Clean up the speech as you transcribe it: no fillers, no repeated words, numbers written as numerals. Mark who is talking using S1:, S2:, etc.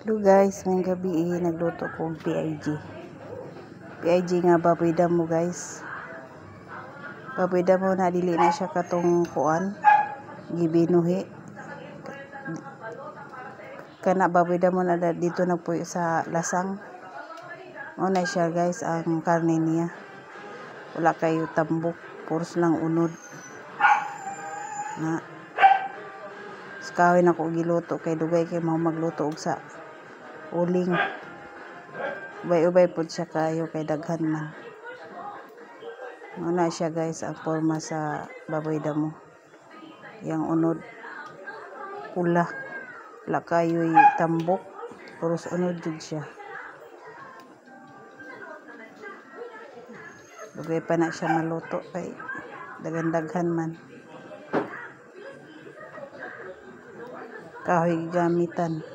S1: Hello guys, ngayong gabi nagluto ko og PIG. PIG nga baboy damo guys. Baboy damo na dili na siya katong kuan, gibinuhi. Kana baboy damo na dito nagpuyo sa lasang. Mao na siya guys ang karne niya. Wala kayo tambok, puros lang unod. Na Skawin ako giluto kay dugay kay mao magluto og sa uling. Ubay-ubay po siya kayo kay daghan man. Muna siya guys ang forma sa baboy damo. Yang unod pula. Wala kayo tambok. Puros unod jud siya. Dugay pa na siya maluto kay daghan-daghan man. Kahoy gamitan.